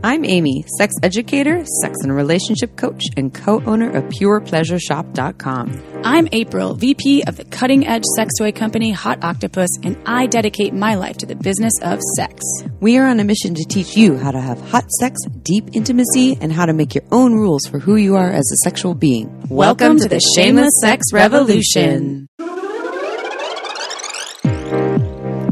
I'm Amy, sex educator, sex and relationship coach, and co-owner of PurePleasureShop.com. I'm April, VP of the cutting-edge sex toy company Hot Octopus, and I dedicate my life to the business of sex. We are on a mission to teach you how to have hot sex, deep intimacy, and how to make your own rules for who you are as a sexual being. Welcome to the Shameless Sex Revolution.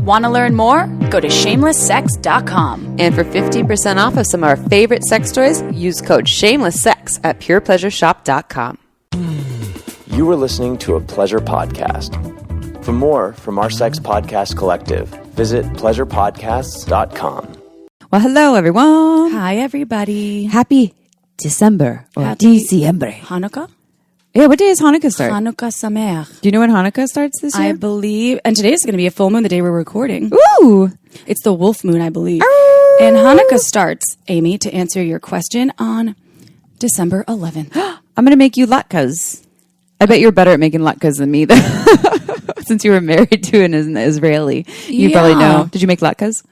Want to learn more? Go to shamelesssex.com. And for 15% off of some of our favorite sex toys, use code SHAMELESSSEX at PurePleasureShop.com. You were listening to a pleasure podcast. For more from our sex podcast collective, visit pleasurepodcasts.com. Well, hello, everyone. Hi, everybody. Happy December or Happy Diciembre. Hanukkah? Yeah, what day does Hanukkah start? Hanukkah Sameach. Do you know when Hanukkah starts this year? I believe, and today is going to be a full moon the day we're recording. Ooh! It's the wolf moon, I believe. Ooh. And Hanukkah starts, Amy, to answer your question, on December 11th. I'm going to make you latkes. I bet you're better at making latkes than me, though. Since you were married to an Israeli. You probably know. Did you make latkes?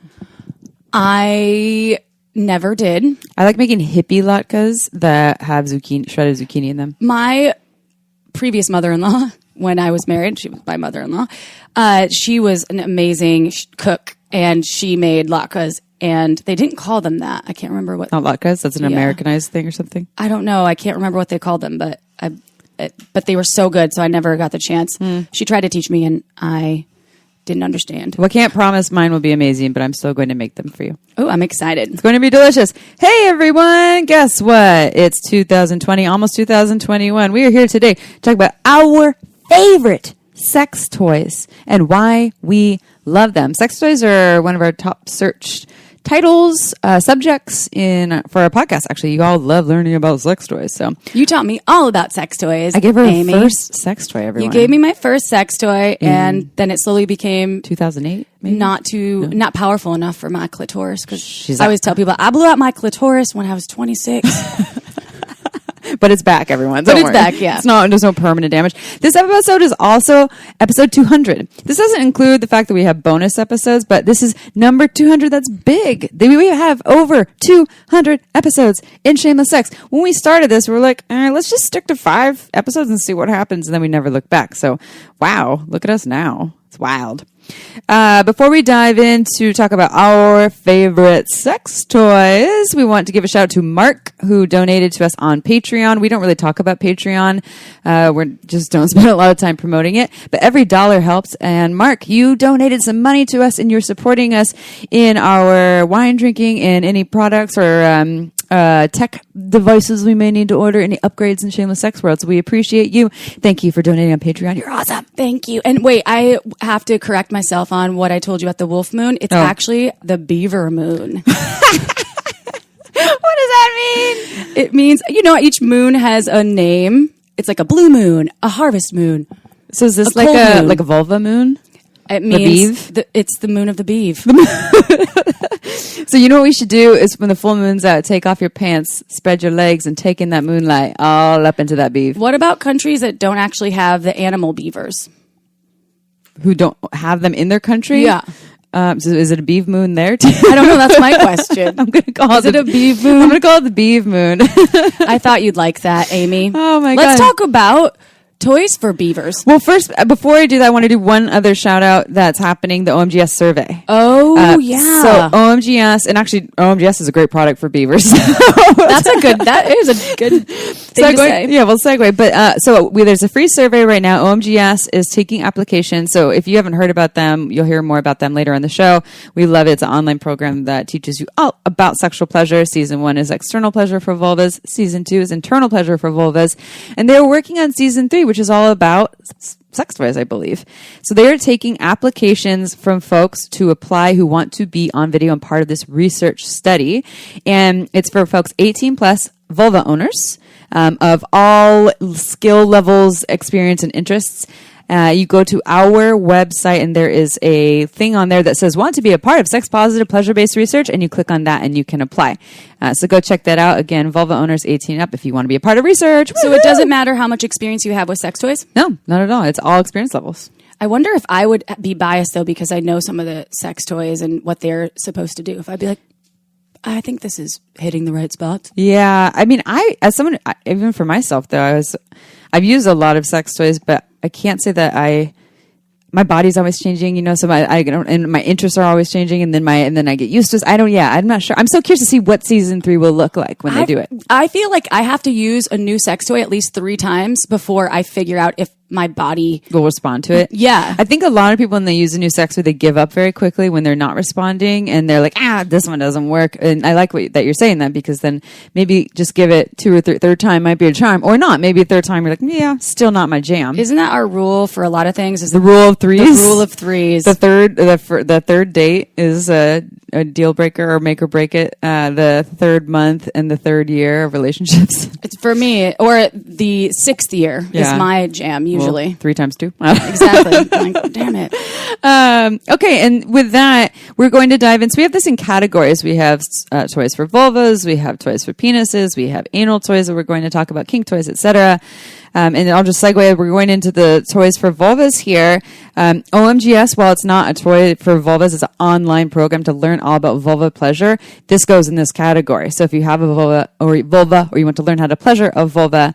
I never did. I like making hippie latkes that have zucchini, shredded zucchini in them. My previous mother-in-law, when I was married, she was my mother-in-law, she was an amazing cook, and she made latkes, and they didn't call them that. I can't remember what. Not latkes? That's an Americanized thing or something? I don't know. I can't remember what they called them, but they were so good, so I never got the chance. She tried to teach me, and I didn't understand. Well, I can't promise mine will be amazing, but I'm still going to make them for you. Oh, I'm excited. It's going to be delicious. Hey, everyone. Guess what? It's 2020, almost 2021. We are here today to talk about our favorite sex toys and why we love them. Sex toys are one of our top searched titles, subjects for our podcast. Actually, you all love learning about sex toys. So you taught me all about sex toys. I gave her Amy. a first sex toy, everyone. You gave me my first sex toy, and then it slowly became 2008, maybe? Not powerful enough for my clitoris. Because I always tell people I blew out my clitoris when I was 26. But it's back, everyone. But it's back, yeah. There's no permanent damage. This episode is also episode 200. This doesn't include the fact that we have bonus episodes, but this is number 200. That's big. We have over 200 episodes in Shameless Sex. When we started this, we were like, all right, let's just stick to 5 episodes and see what happens. And then we never look back. So, wow, look at us now. It's wild. Before we dive in to talk about our favorite sex toys, we want to give a shout out to Mark, who donated to us on Patreon. We don't really talk about Patreon. We just don't spend a lot of time promoting it, but every dollar helps. And Mark, you donated some money to us, and you're supporting us in our wine drinking and any products or tech devices we may need to order, any upgrades in Shameless Sex World. So we appreciate you. Thank you for donating on Patreon. You're awesome. Thank you. And wait, I have to correct myself on what I told you about the wolf moon. It's actually the beaver moon. What does that mean? It means, each moon has a name. It's like a blue moon, a harvest moon. So is this like a vulva moon? It means it's the moon of the beeve. So you know what we should do is when the full moon's out, take off your pants, spread your legs, and take in that moonlight all up into that beeve. What about countries that don't actually have the animal beavers? Who don't have them in their country? Yeah. So is it a beeve moon there too? I don't know. That's my question. I'm going to call it a beeve moon. I'm going to call it the beeve moon. I thought you'd like that, Amy. Oh my God. Let's talk about toys for beavers. Well, first, before I do that, I want to do one other shout out that's happening, the OMGS survey. Oh, yeah. So OMGS, and actually OMGS is a great product for beavers. That is a good thing to say. Yeah, we'll segue. But there's a free survey right now. OMGS is taking applications. So if you haven't heard about them, you'll hear more about them later on the show. We love it. It's an online program that teaches you all about sexual pleasure. Season 1 is external pleasure for vulvas. Season 2 is internal pleasure for vulvas. And they're working on Season 3, which is all about sex toys, I believe. So they are taking applications from folks to apply who want to be on video and part of this research study. And it's for folks 18 plus vulva owners of all skill levels, experience, and interests. You go to our website and there is a thing on there that says want to be a part of sex positive pleasure based research, and you click on that and you can apply. So go check that out. Again, vulva owners 18 up if you want to be a part of research. So it doesn't matter how much experience you have with sex toys? No, not at all. It's all experience levels. I wonder if I would be biased though, because I know some of the sex toys and what they're supposed to do. If I'd be like, I think this is hitting the right spot. Yeah. I mean, as someone, even for myself though, I've used a lot of sex toys, but I can't say that my body's always changing, so and my interests are always changing, and then I get used to it. I'm not sure. I'm so curious to see what season 3 will look like when they do it. I feel like I have to use a new sex toy at least 3 times before I figure out if my body will respond to it. Yeah. I think a lot of people, when they use a new sex toy, they give up very quickly when they're not responding, and they're like, this one doesn't work. And I like that you're saying that, because then maybe just give it 2 or third time might be a charm, or not. Maybe a third time you're like, still not my jam. Isn't that our rule for a lot of things? Is the rule of threes? The rule of threes. The third date is a deal breaker or make or break it. The third month and the third year of relationships. It's for me, or the 6th year is my jam usually. 3 times 2. Exactly. I'm like, damn it. Okay, and with that, we're going to dive in. So we have this in categories. We have toys for vulvas, we have toys for penises, we have anal toys that we're going to talk about, kink toys, etc. And I'll just segue. We're going into the toys for vulvas here. OMGS, while it's not a toy for vulvas, it's an online program to learn all about vulva pleasure. This goes in this category. So if you have a vulva or you want to learn how to pleasure a vulva,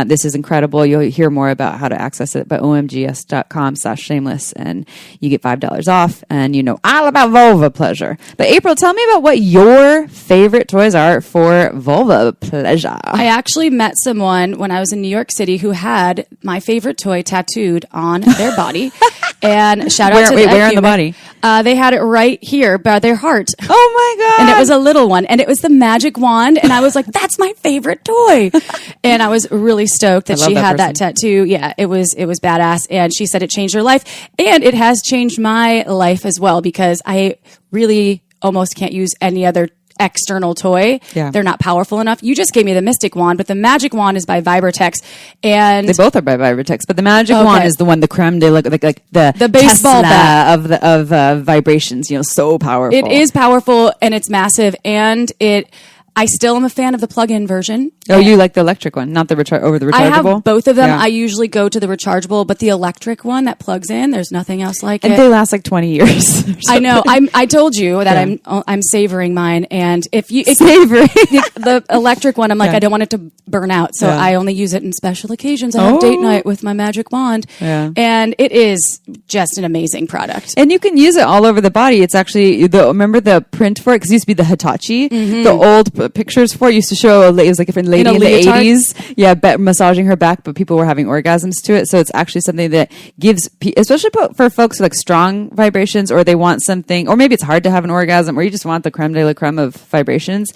this is incredible. You'll hear more about how to access it by omgs.com/shameless, and you get $5 off, and you know all about vulva pleasure. But April, tell me about what your favorite toys are for vulva pleasure. I actually met someone when I was in New York City who had my favorite toy tattooed on their body. And shout out to where in the body? They had it right here by their heart. Oh my God. And it was a little one, and it was the magic wand. And I was like, that's my favorite toy. And I was really stoked that she had that tattoo. Yeah, it was badass. And she said it changed her life. And it has changed my life as well, because I really almost can't use any other external toy. Yeah. They're not powerful enough. You just gave me the Mystic Wand, but the Magic Wand is by Vibratex, and they both are by Vibratex, but the Magic Wand is the one, the creme de like the baseball Tesla bat of vibrations. So powerful. It is powerful, and it's massive, and I still am a fan of the plug-in version. Oh, you like the electric one, not the rechargeable? I have both of them. Yeah. I usually go to the rechargeable, but the electric one that plugs in, there's nothing else like it. And they last like 20 years. I know. I told you that I'm savoring mine, and savoring the electric one, I'm like, I don't want it to burn out, so I only use it in special occasions. I have date night with my magic wand, and it is just an amazing product. And you can use it all over the body. It's actually remember the print for it, because it used to be the Hitachi, the old pictures for it used to show it was like a lady in the 80s, massaging her back, but people were having orgasms to it. So it's actually something that gives, especially for folks with like strong vibrations, or they want something, or maybe it's hard to have an orgasm, or you just want the creme de la creme of vibrations.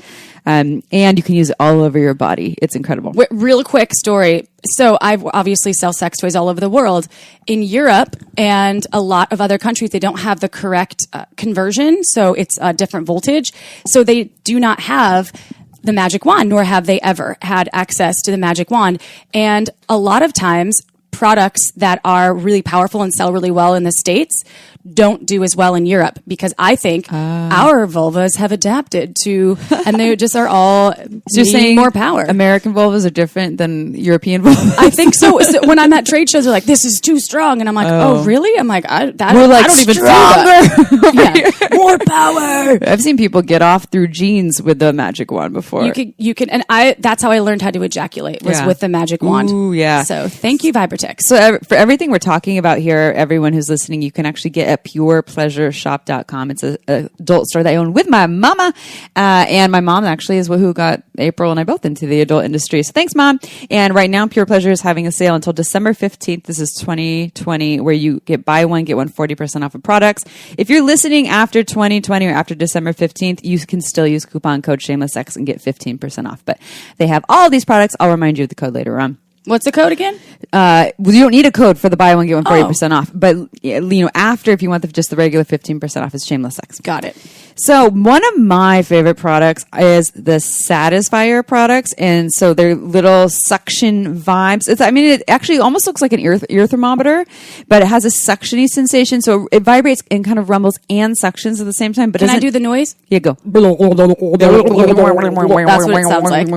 And you can use it all over your body. It's incredible. Real quick story. So I obviously sell sex toys all over the world. In Europe and a lot of other countries, they don't have the correct conversion. So it's a different voltage. So they do not have the magic wand, nor have they ever had access to the magic wand. And a lot of times, products that are really powerful and sell really well in the States don't do as well in Europe, because I think our vulvas have adapted to, and they just are all needing more power. American vulvas are different than European vulvas. I think so. So when I'm at trade shows, they're like, "This is too strong," and I'm like, "Oh, really?" I'm like, "I don't even stronger. Yeah, more power." I've seen people get off through jeans with the magic wand before. You can, and that's how I learned how to ejaculate was with the magic wand. Ooh, yeah. So thank you, Vibratex. So for everything we're talking about here, everyone who's listening, you can actually get at purepleasureshop.com. It's an adult store that I own with my mama. And my mom actually is who got April and I both into the adult industry. So thanks, Mom. And right now, Pure Pleasure is having a sale until December 15th. This is 2020, where you buy one, get one 40% off of products. If you're listening after 2020 or after December 15th, you can still use coupon code Shameless Sex and get 15% off. But they have all these products. I'll remind you of the code later on. What's the code again? You don't need a code for the buy one, get one 40% off. But, after, if you want just the regular 15% off, it's Shameless Sex. Got it. So one of my favorite products is the Satisfier products. And so they're little suction vibes. It actually almost looks like an ear thermometer, but it has a suctiony sensation. So it vibrates and kind of rumbles and suctions at the same time. But can I do the noise? Yeah, go. That's what it sounds like.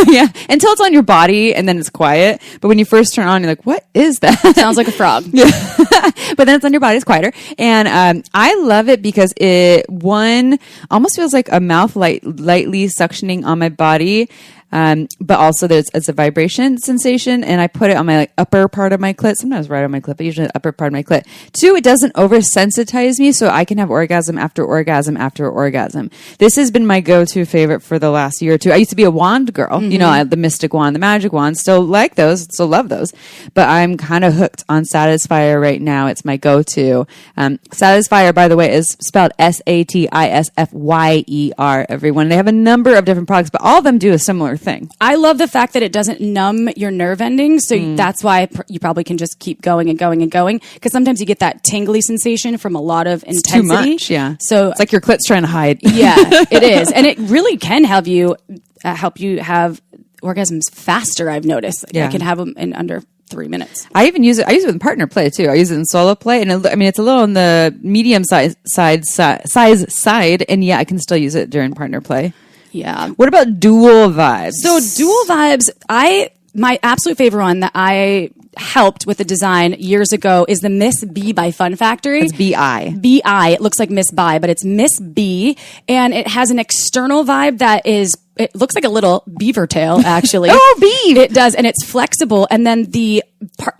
Yeah, until it's on your body, and then it's quiet. But when you first turn on, you're like, what is that? Sounds like a frog. But then it's on your body, it's quieter. And I love it because it, one, almost feels like a mouth lightly suctioning on my body. But also it's a vibration sensation, and I put it on my like upper part of my clit, sometimes right on my clit, but usually the upper part of my clit. Two, it doesn't oversensitize me, so I can have orgasm after orgasm after orgasm. This has been my go-to favorite for the last year or two. I used to be a wand girl, you know, the mystic wand, the magic wand, still like those, still love those, but I'm kind of hooked on Satisfyer right now. It's my go-to. Satisfyer, by the way, is spelled Satisfyer, everyone. They have a number of different products, but all of them do a similar thing. I love the fact that it doesn't numb your nerve endings, so that's why you probably can just keep going and going and going, because sometimes you get that tingly sensation from a lot of intensity. Too much, yeah. So it's like your clit's trying to hide. Yeah, it is, and it really can help you have orgasms faster. I've noticed. Yeah. I can have them in under 3 minutes. I even use it. I use it in partner play too. I use it in solo play, and it's a little on the medium size side, and yeah, I can still use it during partner play. Yeah. What about dual vibes? So dual vibes, my absolute favorite one that I helped with the design years ago is the Miss B by Fun Factory. It's B-I. B-I. It looks like Miss Bi, but it's Miss B, and it has an external vibe that is, it looks like a little beaver tail, actually. Oh, beef! It does, and it's flexible, and then the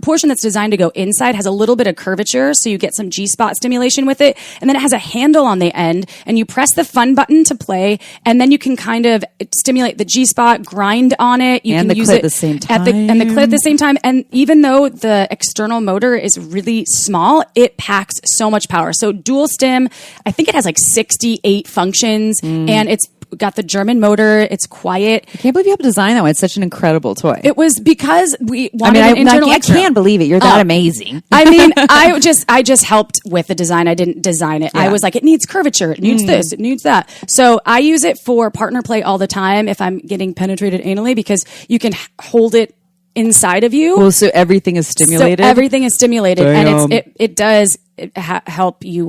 portion that's designed to go inside has a little bit of curvature, so you get some G-spot stimulation with it, and then it has a handle on the end, and you press the fun button to play, and then you can kind of stimulate the G-spot, grind on it. You and can the use clit it at the same time. and the clit at the same time, and even though the external motor is really small, it packs so much power. So dual stim, I think it has like 68 functions, and it's got the German motor. It's quiet. I can't believe you have designed that one. It's such an incredible toy. It was because we wanted an internal I extra. can't believe it. You're that amazing. I mean, I just helped with the design. I didn't design it. Yeah. I was like, it needs curvature. It needs this. It needs that. So I use it for partner play all the time if I'm getting penetrated anally, because you can hold it inside of you. Well, so everything is stimulated. So everything is stimulated, Damn. and it does help you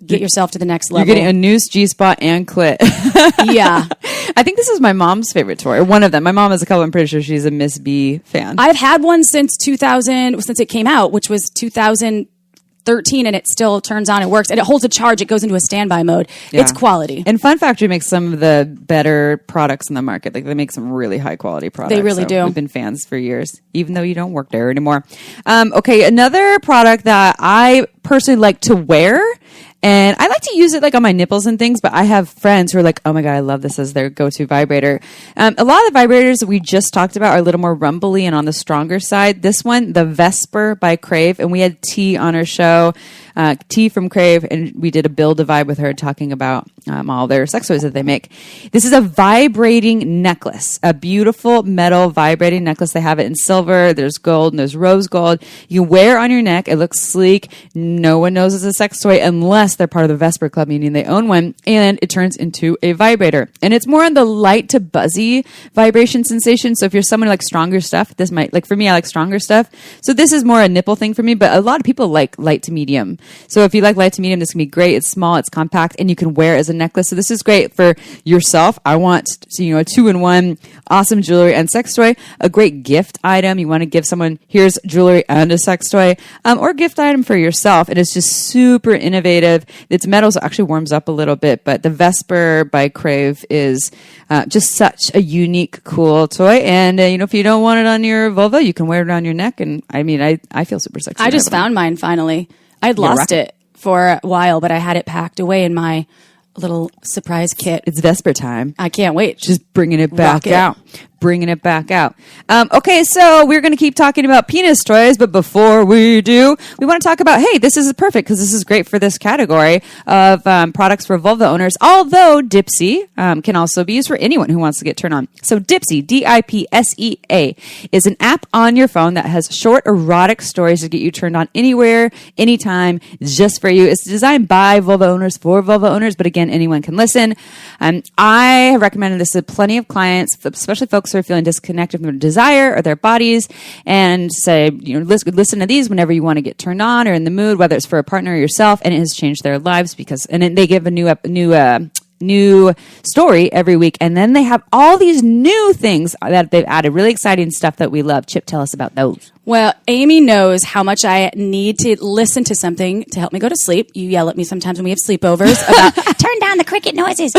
get yourself to the next level. You're getting a noose, G-spot, and clit. Yeah. I think this is my mom's favorite toy, or one of them. My mom has a couple. I'm pretty sure she's a Miss B fan. I've had one since it came out, which was 2013, and it still turns on and works, and it holds a charge. It goes into a standby mode. Yeah. It's quality. And Fun Factory makes some of the better products in the market. Like, they make some really high quality products. They really do. We've been fans for years, even though you don't work there anymore. Okay, another product that I personally like to wear, and I like to use it like on my nipples and things, but I have friends who are like, oh my God, I love this as their go-to vibrator. A lot of the vibrators that we just talked about are a little more rumbly and on the stronger side. This one, the Vesper by Crave, and we had T on our show, T from Crave, and we did a build a vibe with her talking about all their sex toys that they make. This is a vibrating necklace, a beautiful metal vibrating necklace. They have it in silver, there's gold, and there's rose gold. You wear it on your neck. It looks sleek. No one knows it's a sex toy unless they're part of the Vesper Club, meaning they own one, and it turns into a vibrator. And it's more on the light to buzzy vibration sensation. So if you're someone who likes stronger stuff, this might, like for me, I like stronger stuff. So this is more a nipple thing for me, but a lot of people like light to medium. So if you like light to medium, this can be great. It's small, it's compact, and you can wear it as a necklace. So this is great for yourself. I want, a 2-in-1 awesome jewelry and sex toy, a great gift item. You want to give someone, here's jewelry and a sex toy, or gift item for yourself. And it's just super innovative. Its metal actually warms up a little bit, but the Vesper by Crave is just such a unique, cool toy. And, if you don't want it on your vulva, you can wear it on your neck. And I mean, I feel super sexy. I just found mine finally. I'd lost it for a while, but I had it packed away in my little surprise kit. It's Vesper time. I can't wait. Just bringing it back out. Bringing it back out. Okay, so we're going to keep talking about penis toys, but before we do, we want to talk about, hey, this is perfect because this is great for this category of products for vulva owners, although Dipsy can also be used for anyone who wants to get turned on. So Dipsy, D-I-P-S-E-A, is an app on your phone that has short erotic stories to get you turned on anywhere, anytime, just for you. It's designed by vulva owners for vulva owners, but again, anyone can listen. I have recommended this to plenty of clients, especially folks who are feeling disconnected from their desire or their bodies, and say, listen to these whenever you want to get turned on or in the mood, whether it's for a partner or yourself, and it has changed their lives and then they give a new new story every week. And then they have all these new things that they've added, really exciting stuff that we love. Chip, tell us about those. Well, Amy knows how much I need to listen to something to help me go to sleep. You yell at me sometimes when we have sleepovers about turn down the cricket noises.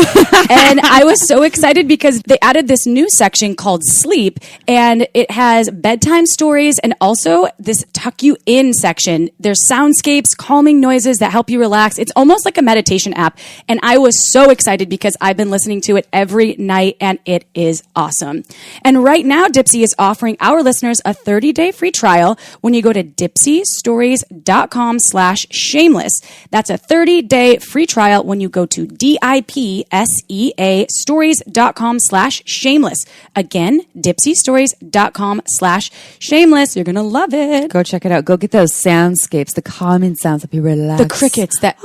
And I was so excited because they added this new section called Sleep, and it has bedtime stories and also this tuck you in section. There's soundscapes, calming noises that help you relax. It's almost like a meditation app. And I was so excited because I've been listening to it every night and it is awesome. And right now, Dipsy is offering our listeners a 30-day free trial when you go to dipsystories.com/shameless. That's a 30-day free trial when you go to DIPSEA stories.com/shameless. Again, dipsystories.com/shameless. You're going to love it. Go check it out. Go get those soundscapes, the calming sounds that be relaxed. The crickets that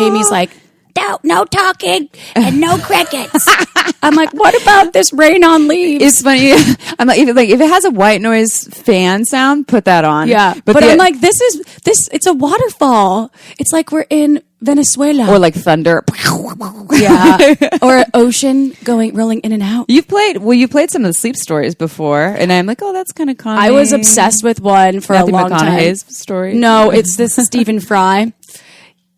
Amy's like, no talking and no crickets. I'm like, what about this rain on leaves? It's funny. I'm like, if it has a white noise fan sound, put that on. Yeah. But I'm like, it's a waterfall. It's like we're in Venezuela. Or like thunder. Yeah. Or ocean rolling in and out. You played some of the sleep stories before, and I'm like, oh, that's kind of calming. I was obsessed with one for Matthew a long McConaughey's time. story. No, it's this Stephen Fry.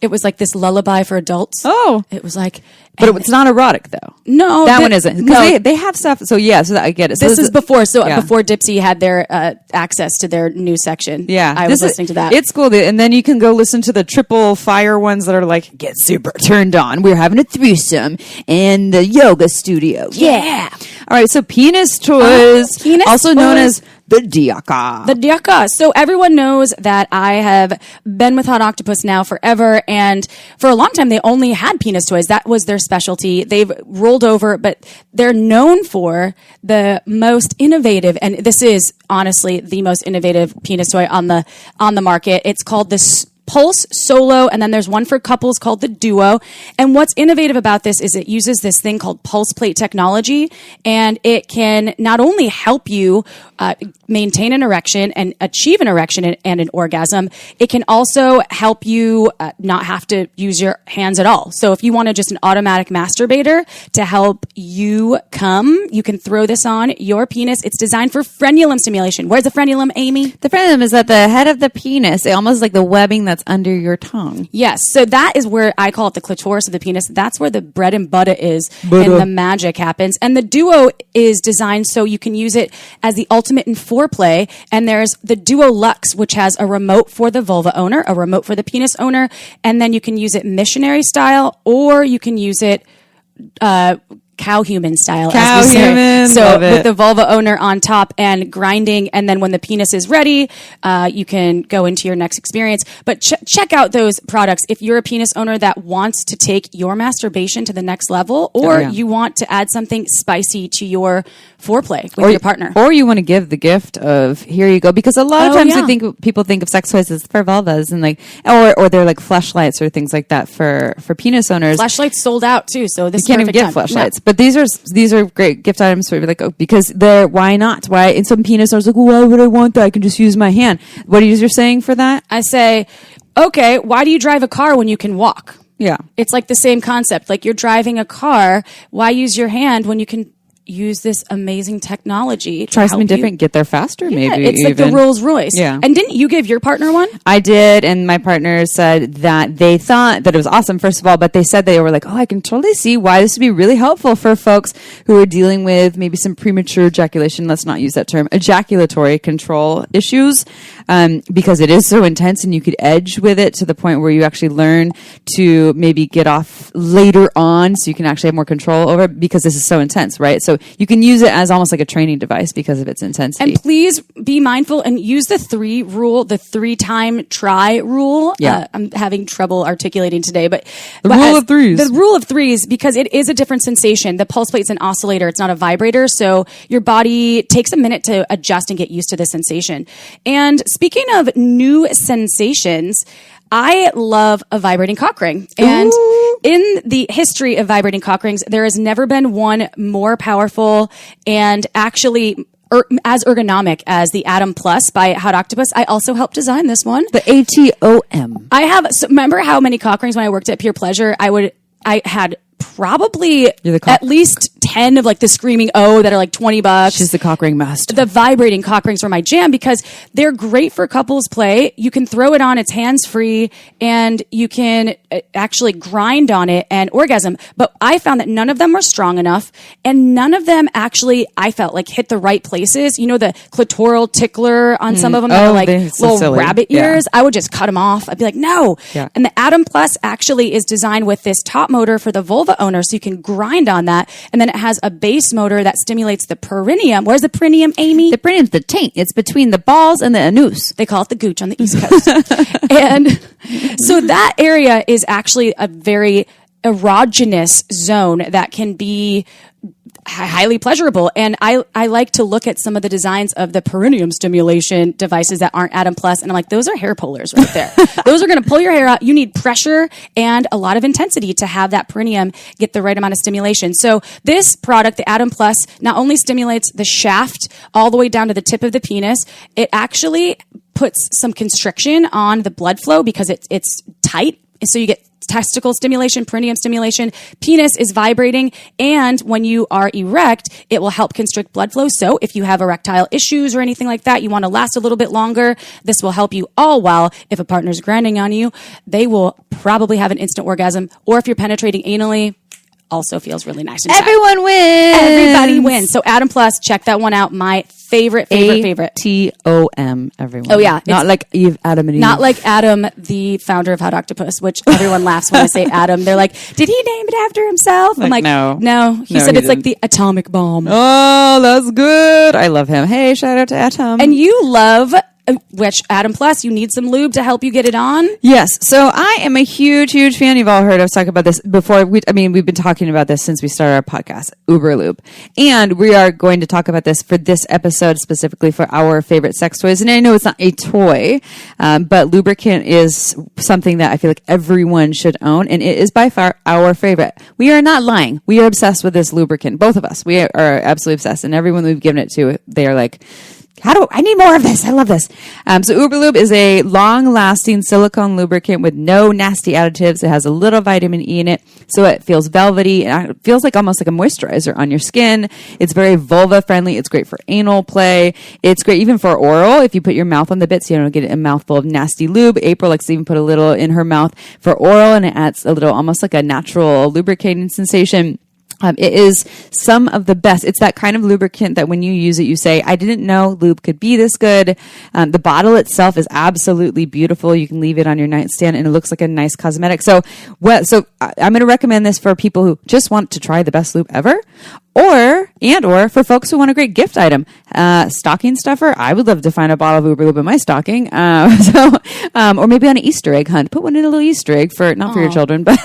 It was like this lullaby for adults. Oh. It was like... But it's not erotic, though. No. That one isn't. Because No. they have stuff. So, yeah, I get it. So This is before. So yeah. before Dipsy had their access to their new section. Yeah. I was listening to that. It's cool. And then you can go listen to the triple fire ones that are like, get super turned on. We're having a threesome in the yoga studio. Yeah. All right. So penis toys, penis also known toys. as the diaka. The diaka. So everyone knows that I have been with Hot Octopus now forever. And for a long time, they only had penis toys. That was their specialty. They've rolled over, but they're known for the most innovative. And this is honestly the most innovative penis toy on the market. It's called the Pulse Solo, and then there's one for couples called the Duo. And what's innovative about this is it uses this thing called pulse plate technology, and it can not only help you maintain an erection and achieve an erection and an orgasm, it can also help you not have to use your hands at all. So if you wanted just an automatic masturbator to help you come, you can throw this on your penis. It's designed for frenulum stimulation. Where's the frenulum, Amy? The frenulum is at the head of the penis, almost like the webbing that's under your tongue. Yes. So that is where I call it the clitoris of the penis. That's where the bread and butter is and the magic happens. And the Duo is designed so you can use it as the ultimate in foreplay. And there's the Duo Luxe, which has a remote for the vulva owner, a remote for the penis owner. And then you can use it missionary style, or you can use it cow human style, as we say. So with the vulva owner on top and grinding, and then when the penis is ready, you can go into your next experience. But check out those products if you're a penis owner that wants to take your masturbation to the next level, or you want to add something spicy to your foreplay with your partner, or you want to give the gift of here you go, because a lot of times people think of sex toys as for vulvas and like, or they're like fleshlights or things like that for penis owners. Fleshlights sold out too, so this you can't even get fleshlights. But these are great gift items for like, because they're, why not? Why? And some penis owners are like, why would I want that? I can just use my hand. What are you saying for that? I say, okay, why do you drive a car when you can walk? Yeah. It's like the same concept. Like you're driving a car. Why use your hand when you can use this amazing technology? Try something different, get there faster, maybe. It's like the Rolls Royce. Yeah. And didn't you give your partner one? I did, and my partner said that they thought that it was awesome, first of all, but they said they were like, oh, I can totally see why this would be really helpful for folks who are dealing with maybe some premature ejaculation, let's not use that term, ejaculatory control issues, because it is so intense and you could edge with it to the point where you actually learn to maybe get off later on so you can actually have more control over it, because this is so intense, right? So you can use it as almost like a training device because of its intensity. And please be mindful and use the 3 rule, the 3-time try rule. Yeah. I'm having trouble articulating today, but the rule of threes. The rule of threes, because it is a different sensation. The pulse plate's an oscillator. It's not a vibrator. So your body takes a minute to adjust and get used to the sensation. And speaking of new sensations, I love a vibrating cock ring. And in the history of vibrating cock rings, there has never been one more powerful and actually as ergonomic as the Atom Plus by Hot Octopus. I also helped design this one. The ATOM. I have, so remember how many cock rings when I worked at Pure Pleasure, I had probably You're the at least 10 of like the screaming O that are like $20. She's the cock ring master. The vibrating cock rings are my jam because they're great for couples play. You can throw it on, it's hands free, and you can actually grind on it and orgasm. But I found that none of them were strong enough, and none of them actually, I felt like, hit the right places. You know, the clitoral tickler on some of them that are like little silly. rabbit ears. I would just cut them off. I'd be like, no. Yeah. And the Atom Plus actually is designed with this top motor for the vulva owner, so you can grind on that. And then it has a base motor that stimulates the perineum. Where's the perineum, Amy? The perineum's the taint. It's between the balls and the anus. They call it the gooch on the East Coast. And so that area is actually a very erogenous zone that can be highly pleasurable. And I like to look at some of the designs of the perineum stimulation devices that aren't Atom Plus, and I'm like, those are hair pullers right there. Those are going to pull your hair out. You need pressure and a lot of intensity to have that perineum get the right amount of stimulation. So this product, the Atom Plus, not only stimulates the shaft all the way down to the tip of the penis, it actually puts some constriction on the blood flow because it's tight. So you get testicle stimulation, perineum stimulation, penis is vibrating, and when you are erect, it will help constrict blood flow. So if you have erectile issues or anything like that, you want to last a little bit longer, this will help you, all while if a partner's grinding on you, they will probably have an instant orgasm, or if you're penetrating anally, also feels really nice inside. Everyone wins. Everybody wins. So Atom Plus, check that one out. My favorite. ATOM, everyone. Oh, yeah. Not like Eve, Adam, and Eve. Not like Adam, the founder of Hot Octopus, which everyone laughs when I say Adam. They're like, did he name it after himself? I'm like, no. He said it's like the atomic bomb. Oh, that's good. I love him. Hey, shout out to Atom. And you love, which Atom Plus, you need some lube to help you get it on? Yes. So I am a huge, huge fan. You've all heard us talk about this before. We've been talking about this since we started our podcast, Uberlube. And we are going to talk about this for this episode specifically for our favorite sex toys. And I know it's not a toy, but lubricant is something that I feel like everyone should own. And it is by far our favorite. We are not lying. We are obsessed with this lubricant. Both of us. We are absolutely obsessed. And everyone we've given it to, they are like, I need more of this. I love this. So Uberlube is a long-lasting silicone lubricant with no nasty additives. It has a little vitamin E in it, so it feels velvety. And it feels like almost like a moisturizer on your skin. It's very vulva-friendly. It's great for anal play. It's great even for oral. If you put your mouth on the bit, so you don't get a mouthful of nasty lube. April likes to even put a little in her mouth for oral, and it adds a little, almost like a natural lubricating sensation. It is some of the best. It's that kind of lubricant that when you use it, you say, I didn't know lube could be this good. The bottle itself is absolutely beautiful. You can leave it on your nightstand and it looks like a nice cosmetic. So I'm going to recommend this for people who just want to try the best lube ever. Or for folks who want a great gift item, stocking stuffer. I would love to find a bottle of Uberlube in my stocking. Or maybe on an Easter egg hunt, put one in a little Easter egg not for your children, but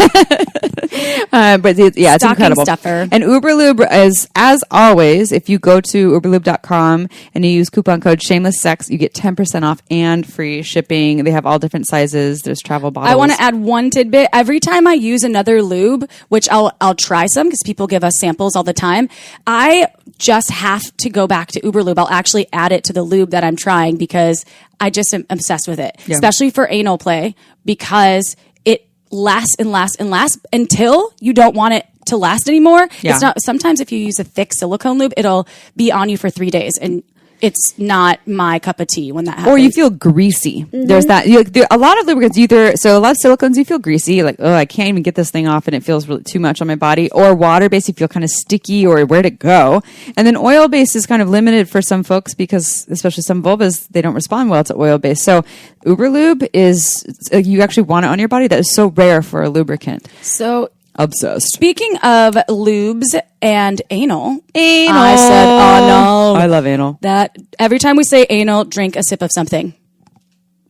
it's stocking incredible. Stuffer. And Uberlube is, as always, if you go to uberlube.com and you use coupon code Shameless Sex, you get 10% off and free shipping. They have all different sizes. There's travel bottles. I want to add one tidbit. Every time I use another lube, which I'll try some because people give us samples all the time, I just have to go back to Uberlube. I'll actually add it to the lube that I'm trying because I just am obsessed with it, especially for anal play, because it lasts and lasts and lasts until you don't want it to last anymore. Yeah. It's not. Sometimes if you use a thick silicone lube, it'll be on you for 3 days, and it's not my cup of tea when that happens. Or you feel greasy. Mm-hmm. There's that. A lot of lubricants a lot of silicones, you feel greasy. Like, I can't even get this thing off and it feels really too much on my body. Or water-based, you feel kind of sticky or where'd it go? And then oil-based is kind of limited for some folks because, especially some vulvas, they don't respond well to oil-based. So Uberlube is, you actually want it on your body. That is so rare for a lubricant. So obsessed. Speaking of lubes and anal. I said, oh no. I love anal. That every time we say anal, drink a sip of something.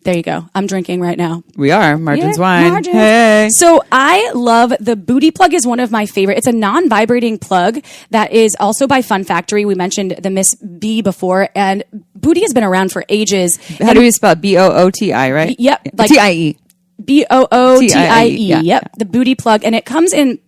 There you go. I'm drinking right now. We are. Margins wine. Margins. Hey. So I love the Booty Plug is one of my favorite. It's a non-vibrating plug that is also by Fun Factory. We mentioned the Miss B before, and Booty has been around for ages. How do you spell it? Booti, right? Yep. Like, TIE. Bootie. Yeah. Yep. The Booty Plug. And it comes in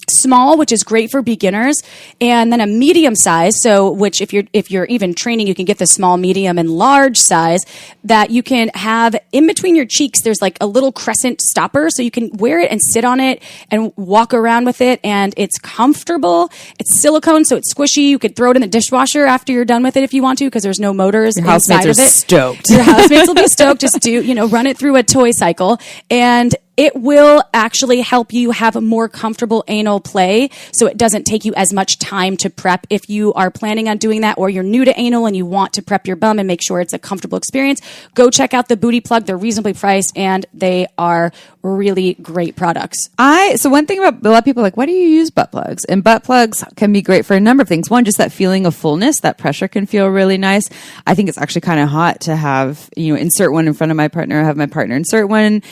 small, which is great for beginners, and then a medium size. So, which if you're even training, you can get the small, medium, and large size that you can have in between your cheeks. There's like a little crescent stopper, so you can wear it and sit on it and walk around with it, and it's comfortable. It's silicone, so it's squishy. You could throw it in the dishwasher after you're done with it if you want to, because there's no motors Your inside housemates of are it. stoked. Your housemates will be stoked. Just run it through a toy cycle, and it will actually help you have a more comfortable anal play, so it doesn't take you as much time to prep. If you are planning on doing that, or you're new to anal and you want to prep your bum and make sure it's a comfortable experience, go check out the Booty Plug. They're reasonably priced, and they are really great products. So one thing about a lot of people are like, why do you use butt plugs? And butt plugs can be great for a number of things. One, just that feeling of fullness, that pressure can feel really nice. I think it's actually kind of hot to have, insert one in front of my partner, have my partner insert one.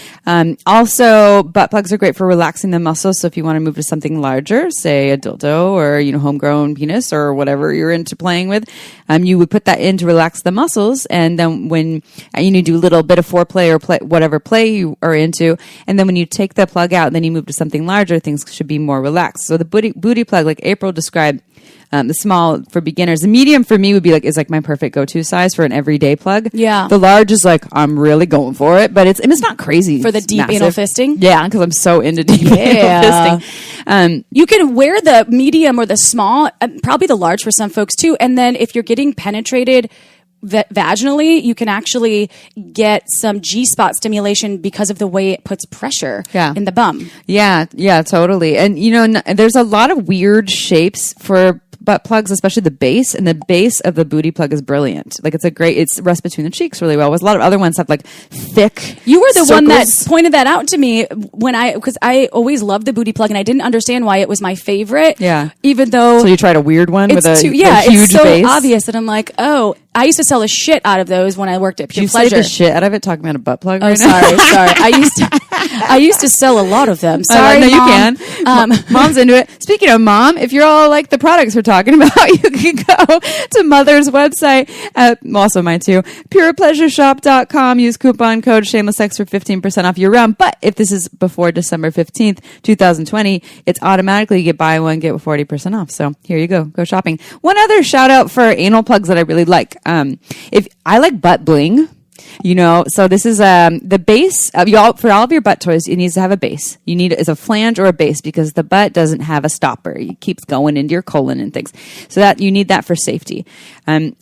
Also, butt plugs are great for relaxing the muscles. So if you want to move to something larger, say a dildo or, homegrown penis or whatever you're into playing with, you would put that in to relax the muscles. And then when you do a little bit of foreplay or whatever play you are into, and then when you take the plug out and then you move to something larger, things should be more relaxed. So the booty plug, like April described, the small for beginners. The medium for me is my perfect go-to size for an everyday plug. Yeah. The large is like, I'm really going for it, but it's not crazy. For the deep massive. anal fisting? Yeah, because I'm so into deep anal fisting. You can wear the medium or the small, probably the large for some folks too. And then if you're getting penetrated vaginally, you can actually get some G-spot stimulation because of the way it puts pressure in the bum. Yeah, totally. And, there's a lot of weird shapes for butt plugs, especially the base, and the base of the booty plug is brilliant. Like it's rests between the cheeks really well. Whereas a lot of other ones have like thick. You were the one that circles. pointed that out to me because I always loved the booty plug and I didn't understand why it was my favorite. Yeah. Even though So you tried a weird one with a huge it's so base. obvious that I'm like, oh, I used to sell the shit out of those when I worked at Pure You Pleasure. say the shit out of it talking about a butt plug Oh, right now? sorry. I used to sell a lot of them. Sorry, no, Mom. you can. Mom's into it. Speaking of Mom, if you're all like the products we're talking about, you can go to Mother's website, also mine too, purepleasureshop.com. Use coupon code Shameless Sex for 15% off year round. But if this is before December 15th, 2020, it's automatically you get buy one, get 40% off. So here you go. Go shopping. One other shout out for anal plugs that I really like. If I like butt bling. So this is the base for all of your butt toys. It needs to have a base. You need is a flange or a base because the butt doesn't have a stopper. It keeps going into your colon and things. So that you need that for safety. And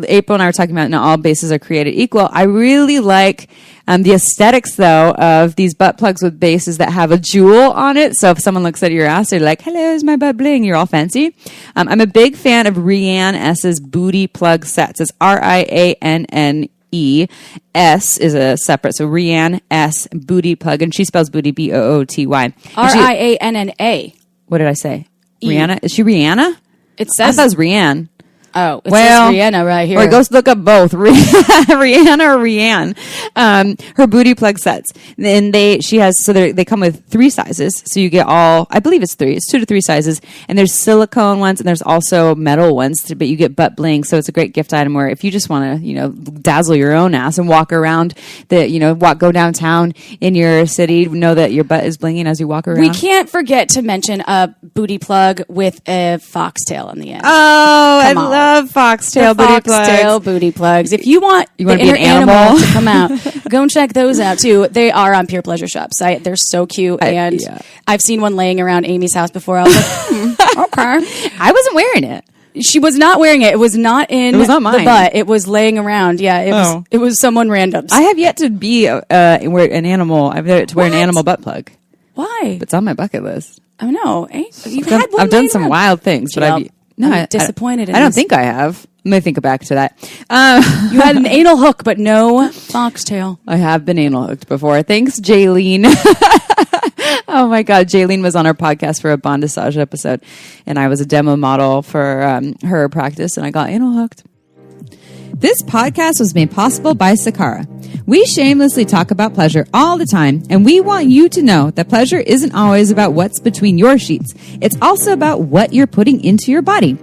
April and I were talking about not all bases are created equal. I really like the aesthetics though of these butt plugs with bases that have a jewel on it. So if someone looks at your ass, they're like, "Hello, is my butt bling?" You're all fancy. I'm a big fan of Rianne S's booty plug sets. It's RIANNE. S is a separate, so Rianne S booty plug, and she spells booty BOOTY. RIANNA. What did I say? Rihanna? Is she Rihanna? It I says thought it was Rianne. Oh, it says Rihanna right here. Or go look up both, Rihanna or Rianne. Her booty plug sets. And they come with 3 sizes. So you get I believe it's 3. It's 2 to 3 sizes. And there's silicone ones and there's also metal ones, but you get butt bling. So it's a great gift item where if you just want to, dazzle your own ass and walk around go downtown in your city, know that your butt is blinging as you walk around. We can't forget to mention a booty plug with a foxtail on the end. Oh, I love foxtail booty plugs. Foxtail booty plugs. If you want to the be an inner animal to come out, go and check those out too. They are on Pure Pleasure Shop site. They're so cute, and I've seen one laying around Amy's house before. I was like, okay. I wasn't wearing it. She was not wearing it. It was not in not mine. the butt. It was laying around. Yeah, it was someone random's. I have yet to be an animal. I've yet to wear an animal butt plug. Why? It's on my bucket list. I know. I've done some wild things, but I'm disappointed in I don't this. think I have. Let me think back to that. You had an anal hook, but no foxtail. I have been anal hooked before. Thanks, Jaylene. Oh my God. Jaylene was on our podcast for a bondage episode, and I was a demo model for her practice, and I got anal hooked. This podcast was made possible by Sakara. We shamelessly talk about pleasure all the time, and we want you to know that pleasure isn't always about what's between your sheets. It's also about what you're putting into your body.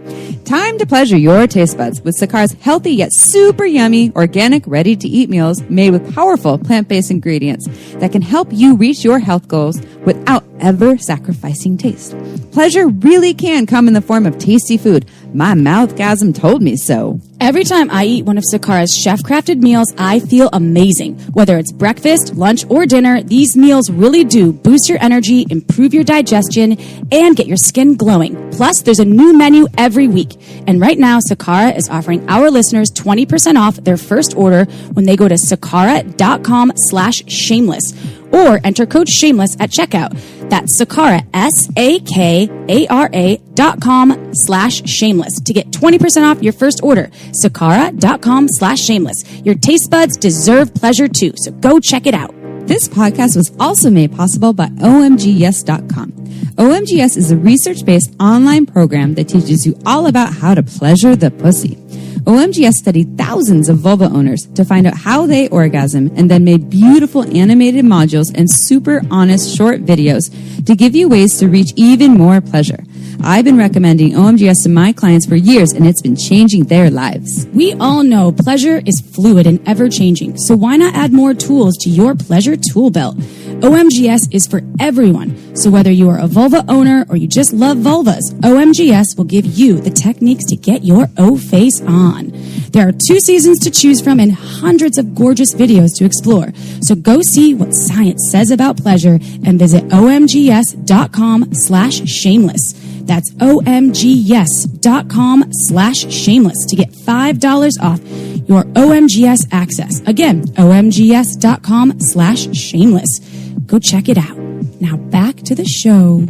Time to pleasure your taste buds with Sakara's healthy yet super yummy, organic, ready-to-eat meals made with powerful plant-based ingredients that can help you reach your health goals without ever sacrificing taste. Pleasure really can come in the form of tasty food. My mouthgasm told me so. Every time I eat one of Sakara's chef-crafted meals, I feel amazing. Whether it's breakfast, lunch, or dinner, these meals really do boost your energy, improve your digestion, and get your skin glowing. Plus, there's a new menu every week. And right now, Sakara is offering our listeners 20% off their first order when they go to sakara.com/shameless or enter code shameless at checkout. That's Sakara, SAKARA.com/shameless to get 20% off your first order. Sakara.com/shameless. Your taste buds deserve pleasure too, so go check it out. This podcast was also made possible by OMGS.com. OMGS is a research-based online program that teaches you all about how to pleasure the pussy. OMGS studied thousands of vulva owners to find out how they orgasm and then made beautiful animated modules and super honest short videos to give you ways to reach even more pleasure. I've been recommending OMGS to my clients for years, and it's been changing their lives. We all know pleasure is fluid and ever-changing, so why not add more tools to your pleasure tool belt? OMGS is for everyone, so whether you are a vulva owner or you just love vulvas, OMGS will give you the techniques to get your O-face on. There are 2 seasons to choose from and hundreds of gorgeous videos to explore, so go see what science says about pleasure and visit OMGS.com/shameless. That's OMGS.com/shameless to get $5 off your OMGS access. Again, OMGS.com/shameless. Go check it out. Now back to the show.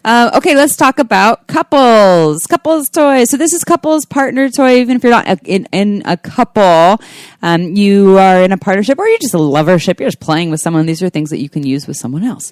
Okay, let's talk about couples toys. So this is couples partner toy. Even if you're not in a couple, you are in a partnership or you're just a lovership. You're just playing with someone. These are things that you can use with someone else.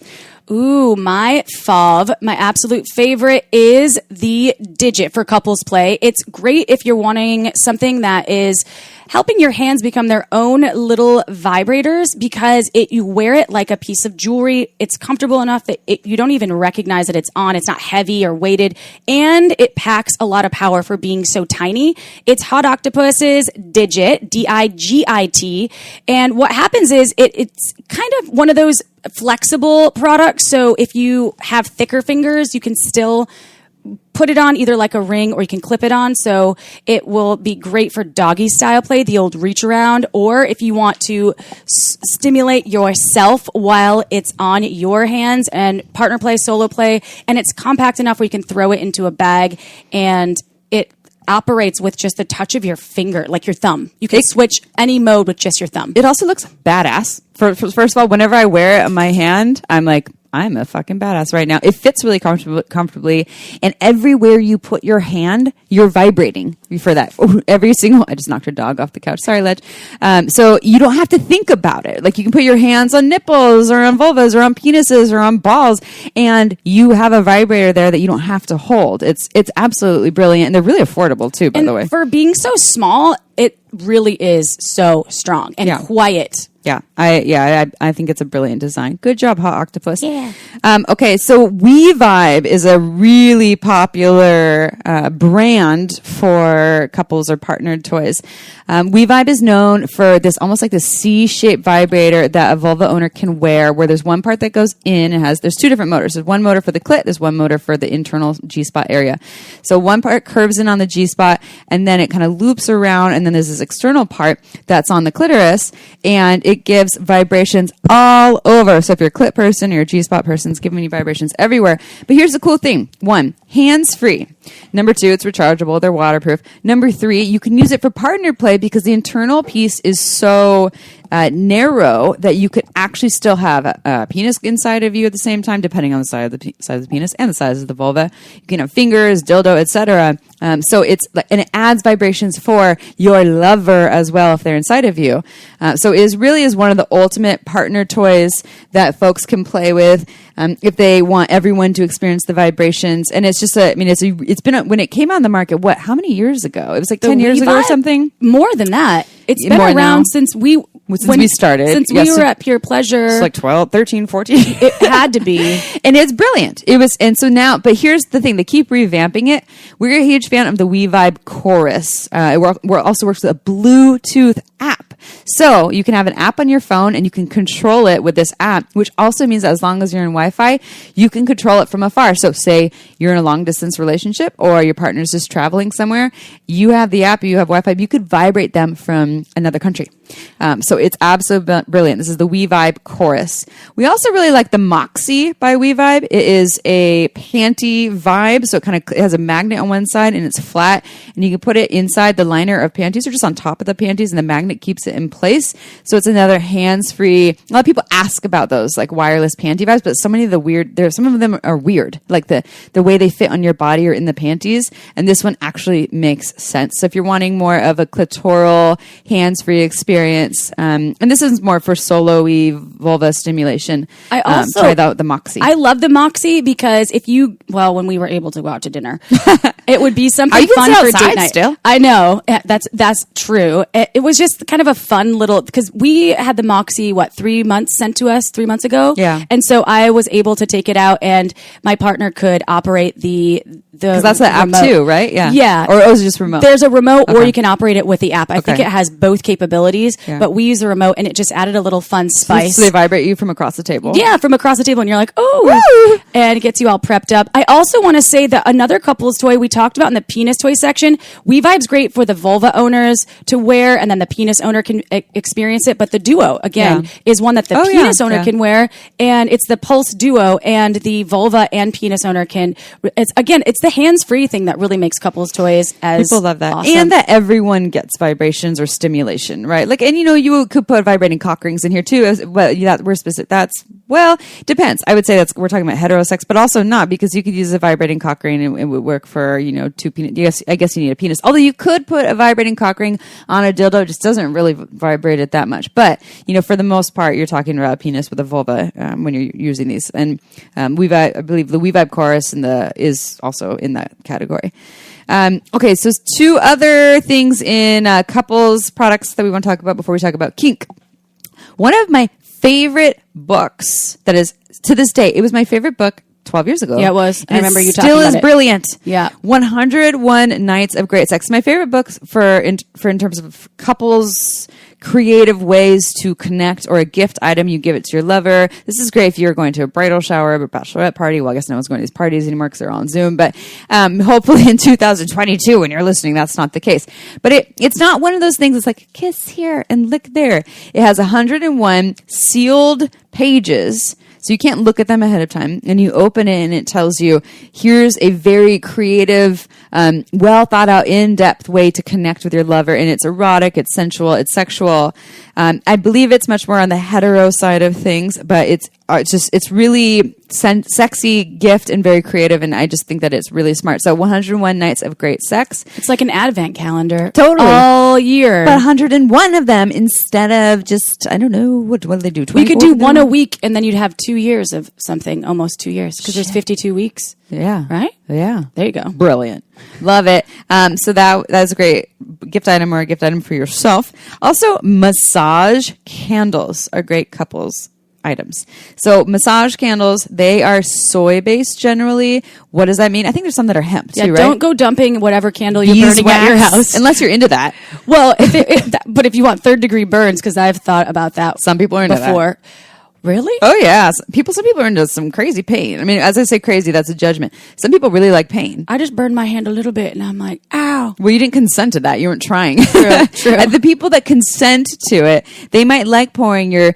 Ooh, my fave, my absolute favorite is the Digit for couples play. It's great if you're wanting something that is helping your hands become their own little vibrators because you wear it like a piece of jewelry. It's comfortable enough that you don't even recognize that it's on. It's not heavy or weighted, and it packs a lot of power for being so tiny. It's Hot Octopus's Digit, D-I-G-I-T, and what happens is it's kind of one of those flexible products. So if you have thicker fingers, you can still put it on either like a ring or you can clip it on. So it will be great for doggy style play, the old reach around, or if you want to stimulate yourself while it's on your hands and partner play, solo play. And it's compact enough where you can throw it into a bag and it operates with just the touch of your finger, like your thumb. You can switch any mode with just your thumb. It also looks badass. First of all, whenever I wear it on my hand, I'm like, I'm a fucking badass right now. It fits really comfortably. And everywhere you put your hand, you're vibrating for that. I just knocked her dog off the couch. Sorry, Ledge. So you don't have to think about it. Like you can put your hands on nipples or on vulvas or on penises or on balls and you have a vibrator there that you don't have to hold. It's absolutely brilliant. And they're really affordable too, by the way. For being so small, it really is so strong and quiet. Yeah, I think it's a brilliant design. Good job, Hot Octopus. Yeah. Okay, so WeVibe is a really popular brand for couples or partnered toys. WeVibe is known for this almost like this C-shaped vibrator that a vulva owner can wear, where there's one part that goes in and there's 2 different motors. There's one motor for the clit, there's one motor for the internal G-spot area. So one part curves in on the G-spot, and then it kind of loops around, and then there's this external part that's on the clitoris, and it gives vibrations all over. So if you're a clit person or you're a G-spot person, it's giving you vibrations everywhere. But here's the cool thing. 1, hands-free. Number 2, it's rechargeable. They're waterproof. Number 3, you can use it for partner play because the internal piece is so narrow that you could actually still have a penis inside of you at the same time, depending on the size of the penis and the size of the vulva. You can have fingers, dildo, etc. So and it adds vibrations for your lover as well if they're inside of you. So it really is one of the ultimate partner toys that folks can play with if they want everyone to experience the vibrations. And it's just it's been when it came on the market. How many years ago? It was like 10 years ago or something. More than that. It's been around since we since we started. Since we were at Pure Pleasure. It's like 12, 13, 14. It had to be. And it's brilliant. And so now, but here's the thing, they keep revamping it. We're a huge fan of the We Vibe Chorus. It also works with a Bluetooth app. So you can have an app on your phone and you can control it with this app, which also means that as long as you're in Wi-Fi, you can control it from afar. So say you're in a long distance relationship or your partner's just traveling somewhere, you have the app, you have Wi-Fi, you could vibrate them from another country. So it's absolutely brilliant. This is the We Vibe Chorus. We also really like the Moxie by We Vibe. It is a panty vibe. So it has a magnet on one side and it's flat, and you can put it inside the liner of panties or just on top of the panties, and the magnet keeps it in place. So it's another hands-free. A lot of people ask about those like wireless panty vibes, but some of them are weird, like the way they fit on your body or in the panties. And this one actually makes sense. So if you're wanting more of a clitoral hands-free experience, and this is more for solo-y vulva stimulation, I also try the Moxie. I love the Moxie because when we were able to go out to dinner, it would be something fun for date night. Still? I know that's true. It was just kind of a fun little, because we had the Moxie 3 months sent to us 3 months ago. Yeah, and so I was able to take it out, and my partner could operate because that's the app too, right? Yeah. Or is it just remote? There's a remote, or you can operate it with the app. I think it has both capabilities, Yeah. but we use a remote, and it just added a little fun spice. So they vibrate you from across the table. Yeah, from across the table, and you're like, oh, and it gets you all prepped up. I also want to say that another couple's toy we talked about in the penis toy section, We Vibe's great for the vulva owners to wear, and then the penis owner can experience it. But the Duo, again, is one that the penis owner can wear, and it's the Pulse Duo, and the vulva and penis owner can. It's the hands-free thing that really makes couples toys as people love that, awesome. and that everyone gets vibrations or stimulation, right? Like, and you could put vibrating cock rings in here too, but we're specific. Depends. I would say we're talking about heterosex, but also not, because you could use a vibrating cock ring and it would work for 2 penis. I guess you need a penis. Although you could put a vibrating cock ring on a dildo, it just doesn't really vibrate it that much. But for the most part, you're talking about a penis with a vulva when you're using these. And I believe the We Vibe Chorus is also in that category. Okay, so 2 other things in couples products that we want to talk about before we talk about kink. One of my favorite books that is, to this day, it was my favorite book 12 years ago. Yeah, it was. And I remember you talking about it. Still is brilliant. Yeah. 101 Nights of Great Sex. My favorite books in terms of couples creative ways to connect, or a gift item you give it to your lover. This is great if you're going to a bridal shower, a bachelorette party. Well, I guess no one's going to these parties anymore because they're all on Zoom, but hopefully in 2022 when you're listening, that's not the case. But it's not one of those things that's like kiss here and lick there. It has 101 sealed pages, so you can't look at them ahead of time, and you open it and it tells you, here's a very creative, well thought out, in-depth way to connect with your lover, and it's erotic, it's sensual, it's sexual. I believe it's much more on the hetero side of things, but it's really sexy gift and very creative, and I just think that it's really smart. So 101 Nights of Great Sex. It's like an advent calendar. Totally. All year. But 101 of them instead of just, I don't know, what do they do? We could do one a week, and then you'd have 2 years of something, almost 2 years, because there's 52 weeks. Yeah. Right? Yeah. There you go. Brilliant. Love it. So that's a great gift item, or a gift item for yourself. Also, massage candles are great couples items. So massage candles, they are soy-based generally. What does that mean? I think there's some that are hemp too, right? Don't go dumping whatever candle you're burning at your house. Unless you're into that. Well, but if you want 3rd-degree burns, because I've thought about that. Some people are into before. That. Really? Oh, yeah. Some people are into some crazy pain. I mean, as I say crazy, that's a judgment. Some people really like pain. I just burned my hand a little bit, and I'm like, ow. Well, you didn't consent to that. You weren't trying. True. And the people that consent to it, they might like pouring your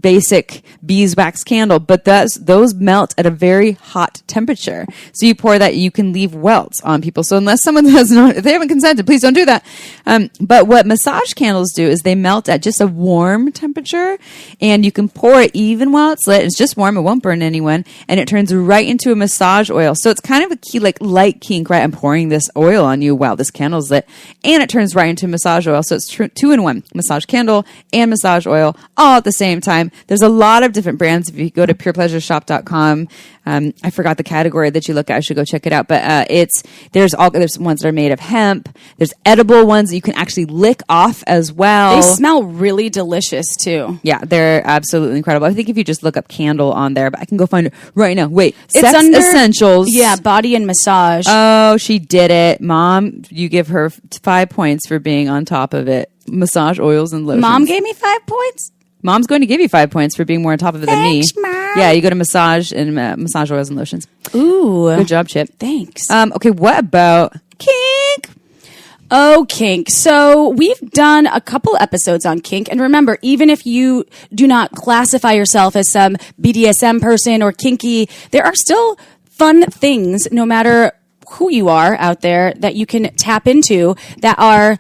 basic beeswax candle, but those melt at a very hot temperature. So you pour that, you can leave welts on people. So unless someone if they haven't consented, please don't do that. But what massage candles do is they melt at just a warm temperature, and you can pour it even while it's lit. It's just warm. It won't burn anyone. And it turns right into a massage oil. So it's kind of a key, like light kink, right? I'm pouring this oil on you while this candle's lit. And it turns right into massage oil. So it's 2 in 1. Massage candle and massage oil all at the same time. There's a lot of different brands. If you go to purepleasureshop.com, I forgot the category that you look at. I should go check it out. But there's ones that are made of hemp. There's edible ones that you can actually lick off as well. They smell really delicious too. Yeah, they're absolutely incredible. I think if you just look up candle on there, but I can go find it right now. Wait, It's Sex under- Essentials. Yeah, body and massage. Oh, she did it. Mom, you give her 5 points for being on top of it. Massage oils and lotions. Mom gave me 5 points. Mom's going to give you 5 points for being more on top of it than me. Thanks, Mom. Yeah, you go to massage and massage oils and lotions. Ooh. Good job, Chip. Thanks. Okay, what about Kink? Oh, Kink. So we've done a couple episodes on Kink. And remember, even if you do not classify yourself as some BDSM person or kinky, there are still fun things, no matter who you are out there, that you can tap into that are...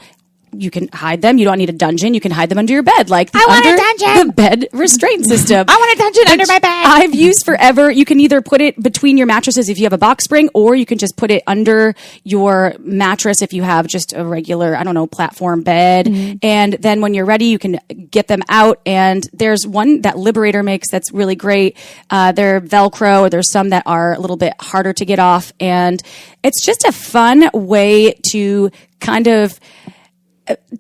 You can hide them. You don't need a dungeon. You can hide them under your bed, like the bed restraint system. I want a dungeon under my bed. I've used forever. You can either put it between your mattresses if you have a box spring, or you can just put it under your mattress if you have just a regular, platform bed. Mm-hmm. And then when you're ready, you can get them out. And there's one that Liberator makes that's really great. They're Velcro. There's some that are a little bit harder to get off. And it's just a fun way to kind of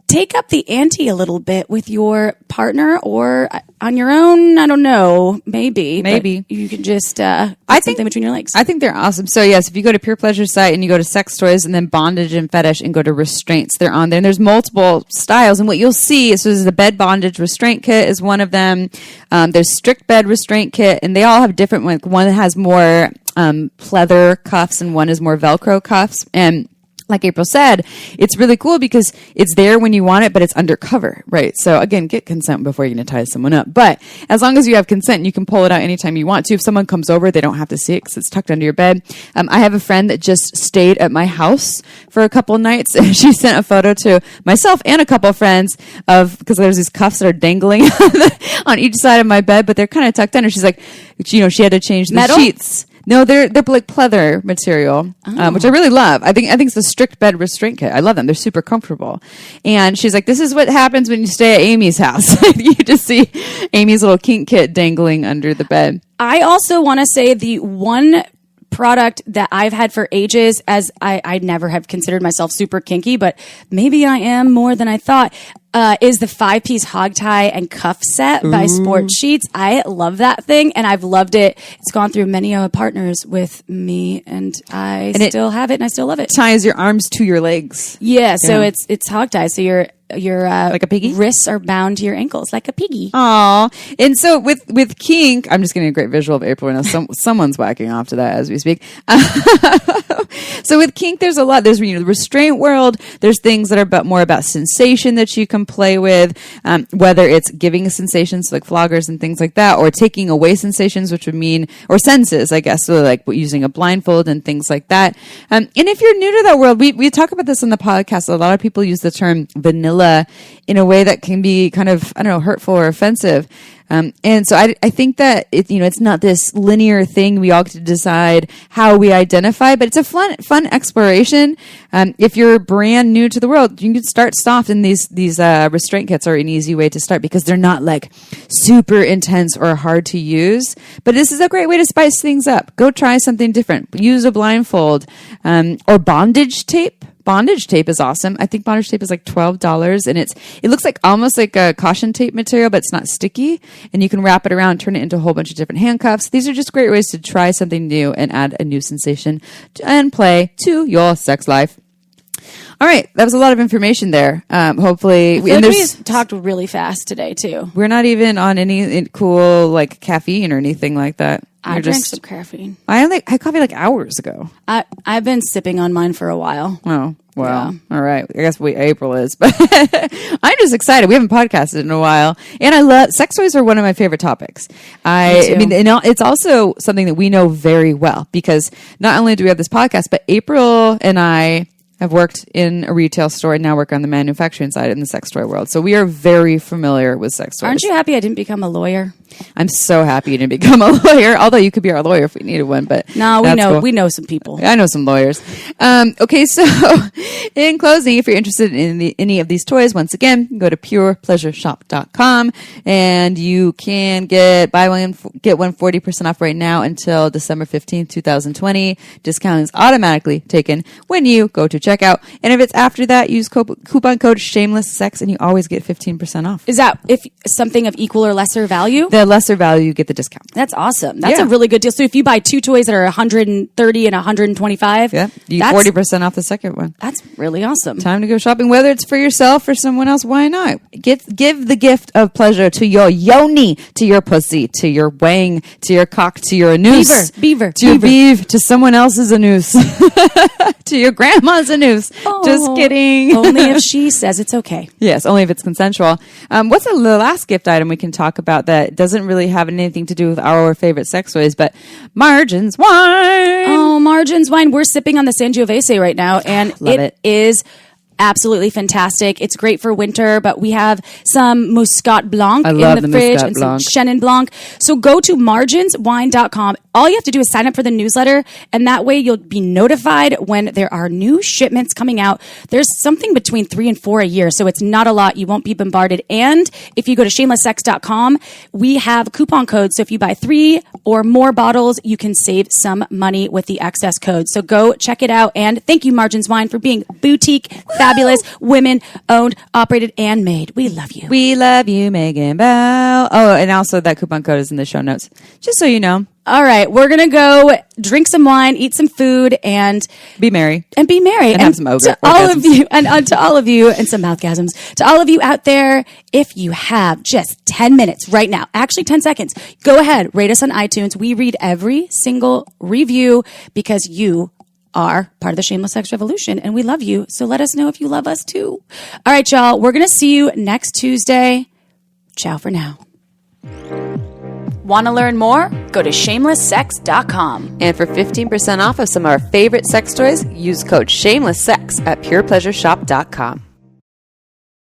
take up the ante a little bit with your partner or on your own. I don't know. Maybe. You can just put something between your legs. I think they're awesome. So, yes, if you go to Pure Pleasure site and you go to sex toys and then bondage and fetish and go to restraints, they're on there. And there's multiple styles. And what you'll see is the bed bondage restraint kit is one of them. There's strict bed restraint kit. And they all have different ones. One has more pleather cuffs and one is more Velcro cuffs. And like April said, it's really cool because it's there when you want it, but it's undercover, right? So again, get consent before you're going to tie someone up. But as long as you have consent, you can pull it out anytime you want to. If someone comes over, they don't have to see it because it's tucked under your bed. I have a friend that just stayed at my house for a couple nights. She sent a photo to myself and a couple friends because there's these cuffs that are dangling on each side of my bed, but they're kind of tucked under. She's like, she had to change the Metal? sheets. No, they're like pleather material, which I really love. I think it's the strict bed restraint kit. I love them. They're super comfortable. And she's like, this is what happens when you stay at Amy's house. You just see Amy's little kink kit dangling under the bed. I also want to say the one product that I've had for ages, as I never have considered myself super kinky, but maybe I am more than I thought, is the 5-piece hog tie and cuff set by Sport Sheets. I love that thing, and I've loved it. It's gone through many partners with me, and I still have it, and I still love it. Ties your arms to your legs. Yeah, so it's hog tie, so your like a piggy? Wrists are bound to your ankles like a piggy. Aw. And so with kink, I'm just getting a great visual of April now. Someone's whacking off to that as we speak. So with kink, there's a lot. There's the restraint world. There's things that are more about sensation that you can play with, whether it's giving sensations like floggers and things like that, or taking away sensations, which would mean, or senses, I guess, so like using a blindfold and things like that. And if you're new to that world, we talk about this on the podcast. A lot of people use the term vanilla in a way that can be kind of, hurtful or offensive. And so I think that it's not this linear thing. We all get to decide how we identify, but it's a fun exploration. If you're brand new to the world, you can start soft, and these restraint kits are an easy way to start because they're not like super intense or hard to use. But this is a great way to spice things up. Go try something different. Use a blindfold, or bondage tape. Bondage tape is awesome. I think bondage tape is like $12, and it looks like almost like a caution tape material, but it's not sticky, and you can wrap it around, turn it into a whole bunch of different handcuffs. These are just great ways to try something new and add a new sensation and play to your sex life. All right, that was a lot of information there. Hopefully, we talked really fast today too. We're not even on any cool like caffeine or anything like that. I drank some caffeine. I had coffee like hours ago. I've been sipping on mine for a while. Oh, well, yeah. All right. I guess April is, but I'm just excited. We haven't podcasted in a while, and I love sex toys are one of my favorite topics. I mean, it's also something that we know very well because not only do we have this podcast, but April and I have worked in a retail store and now work on the manufacturing side in the sex toy world. So we are very familiar with sex toys. Aren't you happy I didn't become a lawyer? I'm so happy to become a lawyer, although you could be our lawyer if we needed one. But No, that's cool. we know some people. I know some lawyers. Okay, so in closing, if you're interested in any of these toys, once again, go to purepleasureshop.com and you can buy one, get one 40% off right now until December 15th, 2020. Discount is automatically taken when you go to checkout. And if it's after that, use coupon code Shameless Sex and you always get 15% off. Is that if something of equal or lesser value? The lesser value, you get the discount. That's awesome. That's Yeah. a really good deal. So if you buy 2 toys that are 130 and 125, Yeah, you get 40% off the second one. that's really awesome. Time to go shopping, whether it's for yourself or someone else. Why not? Give the gift of pleasure to your yoni, to your pussy, to your wang, to your cock, to your anus. Beaver. To your beav, to someone else's anus. To your grandma's anus. Just kidding. Only if she says it's okay. Yes, only if it's consensual. What's the last gift item we can talk about that doesn't really have anything to do with our favorite sex toys, but Margins wine? Oh, Margins wine. We're sipping on the Sangiovese right now, and Love it. is absolutely fantastic. It's great for winter, but we have some Muscat Blanc in love the the fridge Muscat and Blanc. some Chenin Blanc. So go to marginswine.com. All you have to do is sign up for the newsletter, and that way you'll be notified when there are new shipments coming out. There's something between 3 and 4 a year, so it's not a lot. You won't be bombarded. And if you go to shamelesssex.com, we have coupon codes. So if you buy 3 or more bottles, you can save some money with the excess code. So go check it out. And thank you, Margins Wine, for being boutique, fabulous, women owned, operated, and made. We love you. We love you, Megan Bell. Oh, and also that coupon code is in the show notes, just so you know. All right, we're gonna go drink some wine, eat some food, and Be merry. be merry. And have some to all orgasms. of you, and to all of you, and some mouthgasms. To all of you out there, if you have just 10 minutes right now, actually 10 seconds, go ahead, rate us on iTunes. We read every single review because you are part of the Shameless Sex Revolution, and we love you. So let us know if you love us too. All right, y'all, we're gonna see you next Tuesday. Ciao for now. Want to learn more? Go to shamelesssex.com. And for 15% off of some of our favorite sex toys, use code SHAMELESSSEX at purepleasureshop.com.